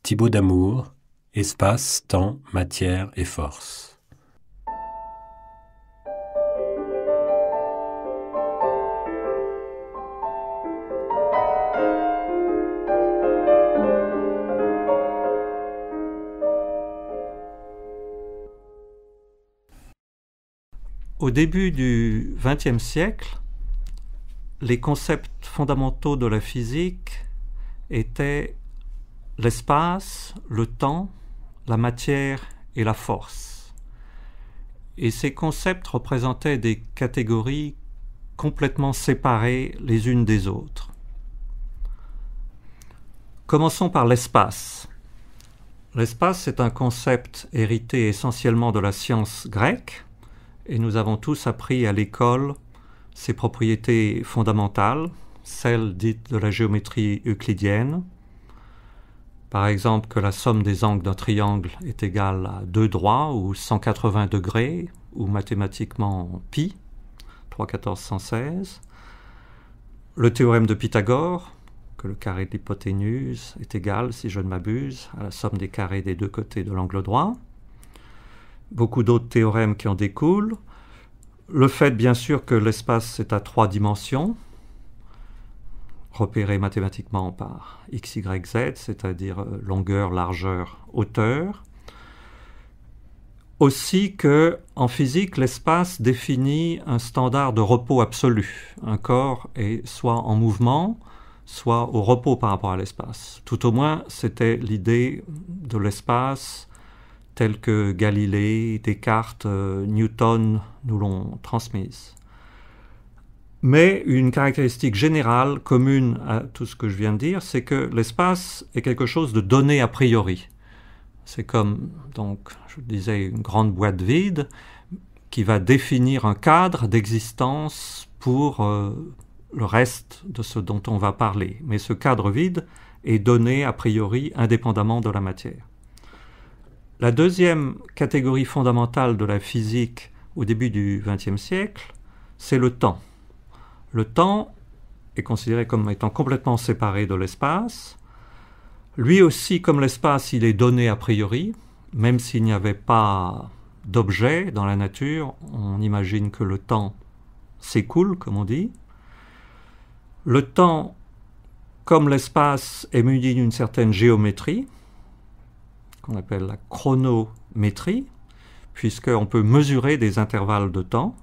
Thibaut Damour, Espace, temps, matière et force. Au début du XXe siècle, les concepts fondamentaux de la physique étaient l'espace, le temps, la matière et la force. Et ces concepts représentaient des catégories complètement séparées les unes des autres. Commençons par l'espace. L'espace est un concept hérité essentiellement de la science grecque, et nous avons tous appris à l'école ses propriétés fondamentales, celles dites de la géométrie euclidienne. Par exemple, que la somme des angles d'un triangle est égale à 2 droits ou 180 degrés, ou mathématiquement pi, 3, 14, 116. Le théorème de Pythagore, que le carré de l'hypoténuse est égal, si je ne m'abuse, à la somme des carrés des deux côtés de l'angle droit. Beaucoup d'autres théorèmes qui en découlent. Le fait, bien sûr, que l'espace est à 3 dimensions, repéré mathématiquement par x, y, z, c'est-à-dire longueur, largeur, hauteur. Aussi que, en physique, l'espace définit un standard de repos absolu. Un corps est soit en mouvement, soit au repos par rapport à l'espace. Tout au moins, c'était l'idée de l'espace telle que Galilée, Descartes, Newton nous l'ont transmise. Mais une caractéristique générale, commune à tout ce que je viens de dire, c'est que l'espace est quelque chose de donné a priori. C'est comme, donc, je disais, une grande boîte vide qui va définir un cadre d'existence pour le reste de ce dont on va parler. Mais ce cadre vide est donné a priori indépendamment de la matière. La deuxième catégorie fondamentale de la physique au début du XXe siècle, c'est le temps. Le temps est considéré comme étant complètement séparé de l'espace. Lui aussi, comme l'espace, il est donné a priori, même s'il n'y avait pas d'objet dans la nature, on imagine que le temps s'écoule, comme on dit. Le temps, comme l'espace, est muni d'une certaine géométrie, qu'on appelle la chronométrie, puisqu'on peut mesurer des intervalles de temps.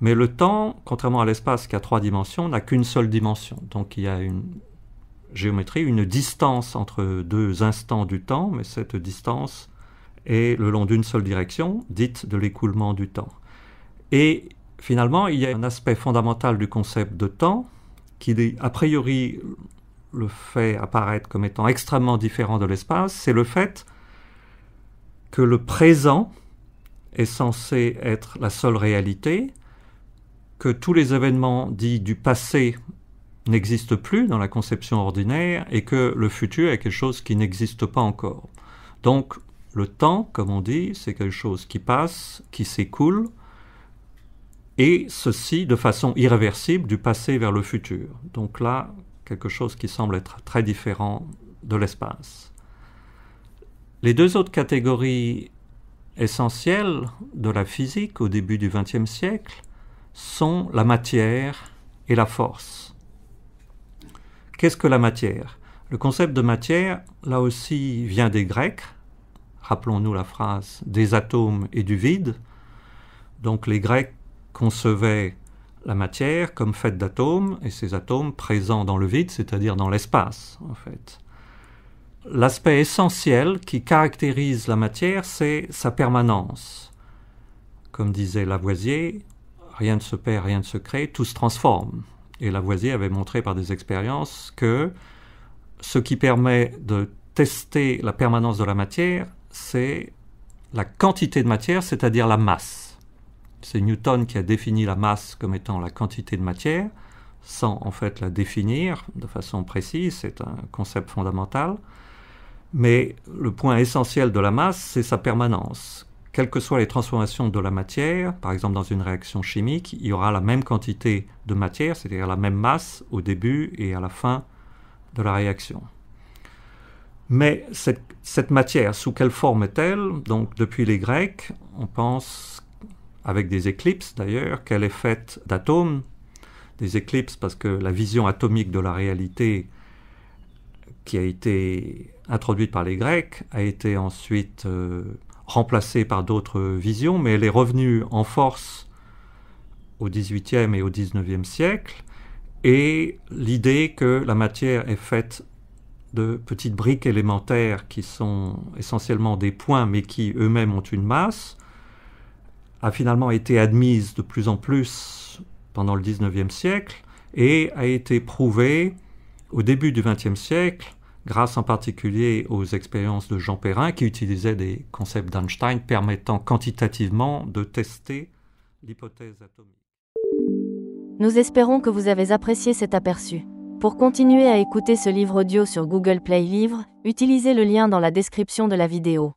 Mais le temps, contrairement à l'espace qui a 3 dimensions, n'a qu'une seule dimension. Donc il y a une géométrie, une distance entre 2 instants du temps, mais cette distance est le long d'une seule direction, dite de l'écoulement du temps. Et finalement, il y a un aspect fondamental du concept de temps qui, a priori, le fait apparaître comme étant extrêmement différent de l'espace, c'est le fait que le présent est censé être la seule réalité, que tous les événements dits du passé n'existent plus dans la conception ordinaire et que le futur est quelque chose qui n'existe pas encore. Donc, le temps, comme on dit, c'est quelque chose qui passe, qui s'écoule, et ceci de façon irréversible du passé vers le futur. Donc là, quelque chose qui semble être très différent de l'espace. Les deux autres catégories essentielles de la physique au début du XXe siècle sont la matière et la force. Qu'est-ce que la matière ? Le concept de matière, là aussi, vient des Grecs. Rappelons-nous la phrase « des atomes et du vide ». Donc les Grecs concevaient la matière comme faite d'atomes, et ces atomes présents dans le vide, c'est-à-dire dans l'espace, en fait. L'aspect essentiel qui caractérise la matière, c'est sa permanence. Comme disait Lavoisier, rien ne se perd, rien ne se crée, tout se transforme. Et Lavoisier avait montré par des expériences que ce qui permet de tester la permanence de la matière, c'est la quantité de matière, c'est-à-dire la masse. C'est Newton qui a défini la masse comme étant la quantité de matière, sans en fait la définir de façon précise, c'est un concept fondamental. Mais le point essentiel de la masse, c'est sa permanence. Quelles que soient les transformations de la matière, par exemple dans une réaction chimique, il y aura la même quantité de matière, c'est-à-dire la même masse au début et à la fin de la réaction. Mais cette matière, sous quelle forme est-elle? Donc depuis les Grecs, on pense, avec des éclipses d'ailleurs, qu'elle est faite d'atomes. Des éclipses parce que la vision atomique de la réalité qui a été introduite par les Grecs a été ensuite remplacée par d'autres visions, mais elle est revenue en force au XVIIIe et au XIXe siècle, et l'idée que la matière est faite de petites briques élémentaires qui sont essentiellement des points, mais qui eux-mêmes ont une masse, a finalement été admise de plus en plus pendant le XIXe siècle, et a été prouvée au début du XXe siècle, grâce en particulier aux expériences de Jean Perrin, qui utilisait des concepts d'Einstein permettant quantitativement de tester l'hypothèse atomique. Nous espérons que vous avez apprécié cet aperçu. Pour continuer à écouter ce livre audio sur Google Play Livres, utilisez le lien dans la description de la vidéo.